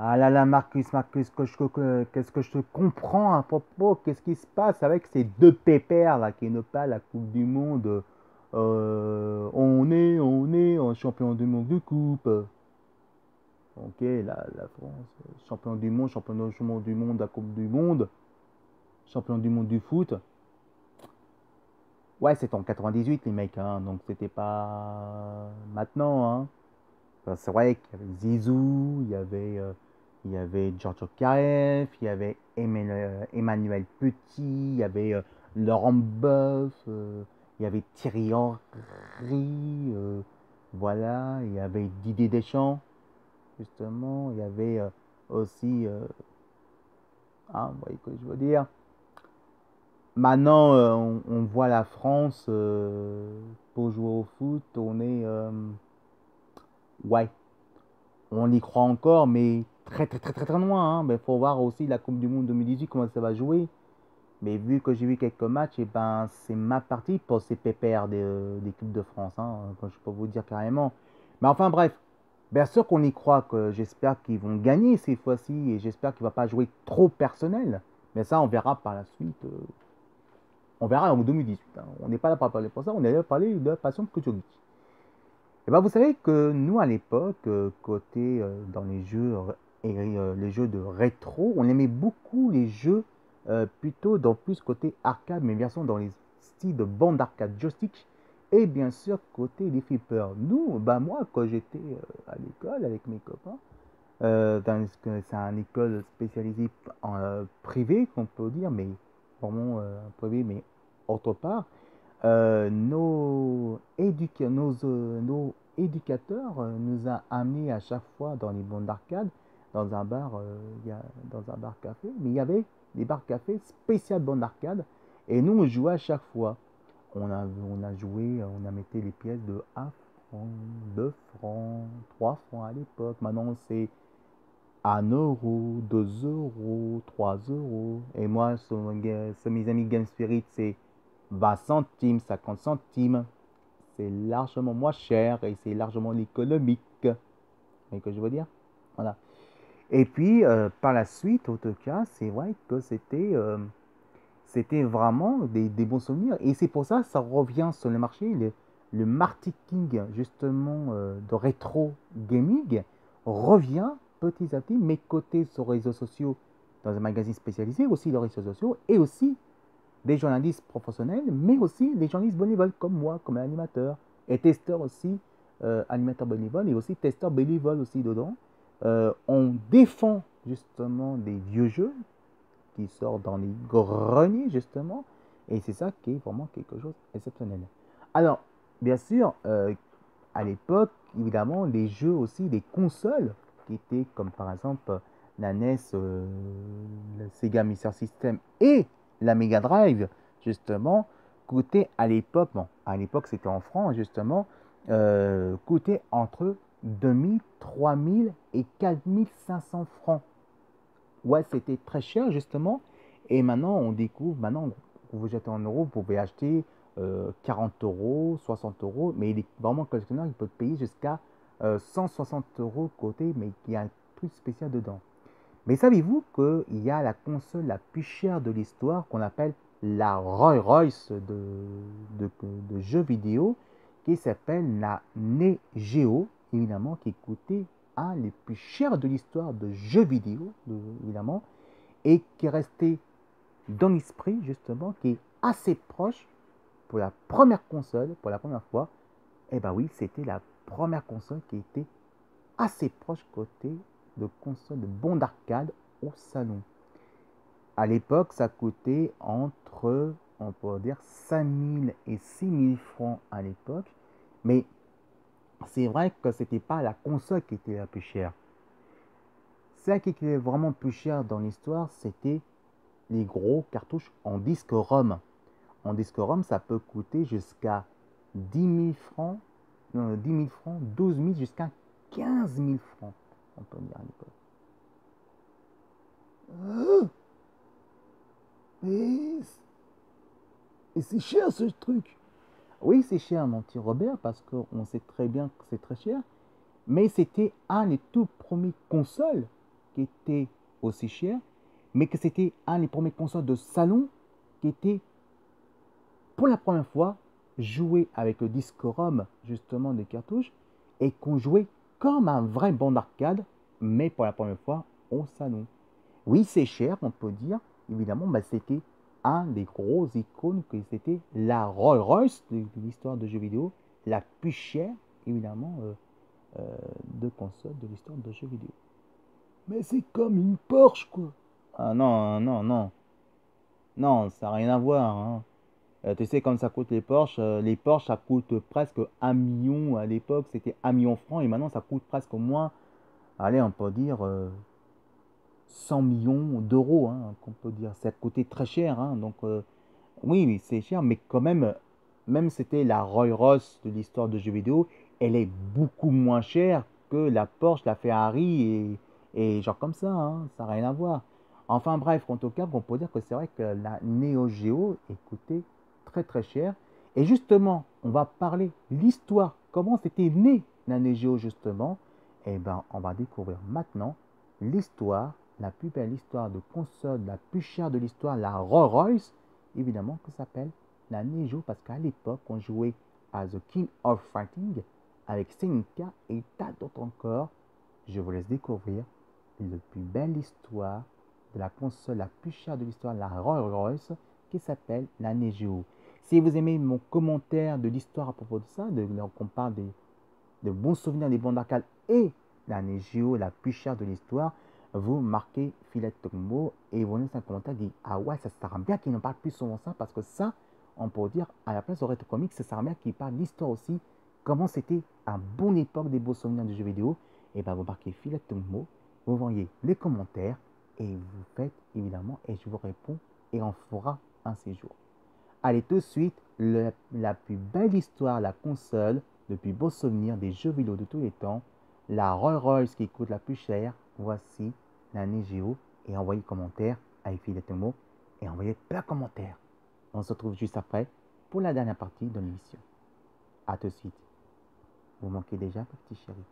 Ah là là, Marcus, Marcus, qu'est-ce que je te comprends à propos? Qu'est-ce qui se passe avec ces deux pépères là qui ne pas la Coupe du Monde? On est en champion du monde de coupe. Ok, la France, champion du monde, champion du monde, la Coupe du Monde, champion du monde du foot. Ouais, c'est en 98 les mecs, hein, donc c'était pas maintenant, hein. Enfin, c'est vrai qu'il y avait Zizou, il y avait Giorgio Karev, il y avait Emmanuel Petit, il y avait Laurent Boeuf, il y avait Thierry Henry, voilà, il y avait Didier Deschamps, justement, il y avait aussi, vous voyez ce que je veux dire. Maintenant, on voit la France pour jouer au foot, ouais, on y croit encore, mais très très très très très loin, hein. Mais faut voir aussi la Coupe du Monde 2018 comment ça va jouer. Mais vu que j'ai vu quelques matchs, et ben c'est ma partie pour ces pépères d'équipe de France, hein, comme je peux vous dire carrément. Mais enfin bref, bien sûr qu'on y croit, que j'espère qu'ils vont gagner cette fois-ci et j'espère qu'il ne va pas jouer trop personnel. Mais ça, on verra par la suite. On verra en 2018, hein. On n'est pas là pour parler pour ça, on est là pour parler de la passion culturelle. Et ben, vous savez que nous, à l'époque, côté dans les jeux les jeux de rétro, on aimait beaucoup les jeux plutôt dans plus côté arcade, mais bien sûr dans les styles de bande d'arcade joystick et bien sûr côté des flippers. Nous, bah moi, quand j'étais à l'école avec mes copains, c'est une école spécialisée en privé, qu'on peut dire, mais vraiment privé, mais autre part. Nos éducateurs nous a amenés à chaque fois dans les bandes d'arcade, dans un bar, dans un bar café, mais il y avait des bars café spécial bandes d'arcade, et nous on jouait à chaque fois. On a joué, on a mis les pièces de 1 franc, 2 francs, 3 francs à l'époque. Maintenant c'est 1 euro, 2 euros, 3 euros. Et moi, sur mes amis Game Spirit, c'est 20 centimes, 50 centimes. C'est largement moins cher et c'est largement économique. Vous voyez ce que je veux dire? Voilà. Et puis, par la suite, en tout cas, c'est vrai que c'était vraiment des bons souvenirs. Et c'est pour ça que ça revient sur le marché. Le marketing, justement, de rétro gaming revient petit à petit, mais côté sur les réseaux sociaux, dans un magazine spécialisé, aussi les réseaux sociaux, et aussi des journalistes professionnels, mais aussi des journalistes bénévoles comme moi, comme animateur, et testeur aussi, animateur bénévole, et aussi testeur bénévole aussi dedans. On défend justement des vieux jeux qui sortent dans les greniers justement, et c'est ça qui est vraiment quelque chose d'exceptionnel. Alors, bien sûr, à l'époque, évidemment, les jeux aussi, les consoles, qui étaient comme par exemple la NES, le Sega Master System et la Mega Drive, justement, coûtaient à l'époque, bon, à l'époque c'était en francs, justement, coûtaient entre 2000, 3000 et 4500 francs. Ouais, c'était très cher, justement. Et maintenant, on découvre, maintenant, vous jetez en euros, vous pouvez acheter 40 euros, 60 euros, mais il est vraiment collectionneur, il peut payer jusqu'à 160 euros côté, mais il y a un truc spécial dedans. Mais savez-vous qu'il y a la console la plus chère de l'histoire qu'on appelle la Rolls-Royce de jeux vidéo qui s'appelle la Neo Geo, évidemment, qui coûtait un des plus chers de l'histoire de jeux vidéo, évidemment, et qui est resté dans l'esprit, justement, qui est assez proche pour la première console, pour la première fois. Eh ben oui, c'était la première console qui était assez proche côté de console de bande d'arcade au salon. À l'époque, ça coûtait entre, on peut dire, 5000 et 6000 francs à l'époque. Mais c'est vrai que c'était pas la console qui était la plus chère. Celle qui était vraiment plus chère dans l'histoire, c'était les gros cartouches en disque ROM. En disque ROM, ça peut coûter jusqu'à 10 000 francs, non, 10 000 francs, 12 000 jusqu'à 15 000 francs, on peut dire à l'époque. Ah, mais c'est cher ce truc. Oui, c'est cher, mon petit Robert, parce qu'on sait très bien que c'est très cher. Mais c'était un des tout premiers consoles qui était aussi cher, mais que c'était un des premiers consoles de salon qui était pour la première fois joué avec le disque ROM justement des cartouches et qu'on jouait comme un vrai banc d'arcade, mais pour la première fois au salon. Oui, c'est cher, on peut dire. Évidemment, bah, c'était un des gros icônes que c'était la Rolls Royce de l'histoire de jeux vidéo, la plus chère, évidemment, de console de l'histoire de jeux vidéo. Mais c'est comme une Porsche, quoi. Ah non, non, non. Non, ça n'a rien à voir, hein. Tu sais, comme ça coûte les Porsche, ça coûte presque 1 million à l'époque, c'était 1 million de francs, et maintenant ça coûte presque au moins, allez, on peut dire 100 millions d'euros, hein, qu'on peut dire. Ça a coûté très cher, hein, donc oui, oui, c'est cher, mais quand même, même c'était la Rolls Royce de l'histoire de jeux vidéo, elle est beaucoup moins chère que la Porsche, la Ferrari et genre comme ça, hein, ça n'a rien à voir. Enfin bref, en tout cas, on peut dire que c'est vrai que la Neo Geo est coûtée très très cher. Et justement, on va parler l'histoire, comment c'était né la Neo Geo justement. Et ben, on va découvrir maintenant l'histoire, la plus belle histoire de console, la plus chère de l'histoire, la Rolls Royce évidemment, que s'appelle la Neo Geo parce qu'à l'époque, on jouait à The King of Fighting avec Senica et tas d'autres encore. Je vous laisse découvrir la plus belle histoire de la console la plus chère de l'histoire, la Rolls Royce, qui s'appelle la Neo Geo. Si vous aimez mon commentaire de l'histoire à propos de ça, qu'on parle de bons souvenirs des bandes d'arcade et la Neo Geo la plus chère de l'histoire, vous marquez Filet Togmo et vous laissez un commentaire qui dit ah ouais, ça sert bien qu'il en parle plus souvent ça parce que ça, on peut dire à la place de Retro Comics, ça sert bien qu'il parle d'histoire aussi, comment c'était à bonne époque des beaux souvenirs de jeux vidéo. Et ben vous marquez Filet Togmo, vous voyez les commentaires et vous faites évidemment et je vous réponds et on fera un séjour. Allez tout de suite, la plus belle histoire, la console, le plus beau souvenir des jeux vidéo de tous les temps, la Rolls Royce qui coûte la plus chère, voici la Neo Geo et envoyez commentaire avec Filet Tomo et envoyez plein de commentaires. On se retrouve juste après pour la dernière partie de l'émission. A tout de suite. Vous manquez déjà, petit chéri.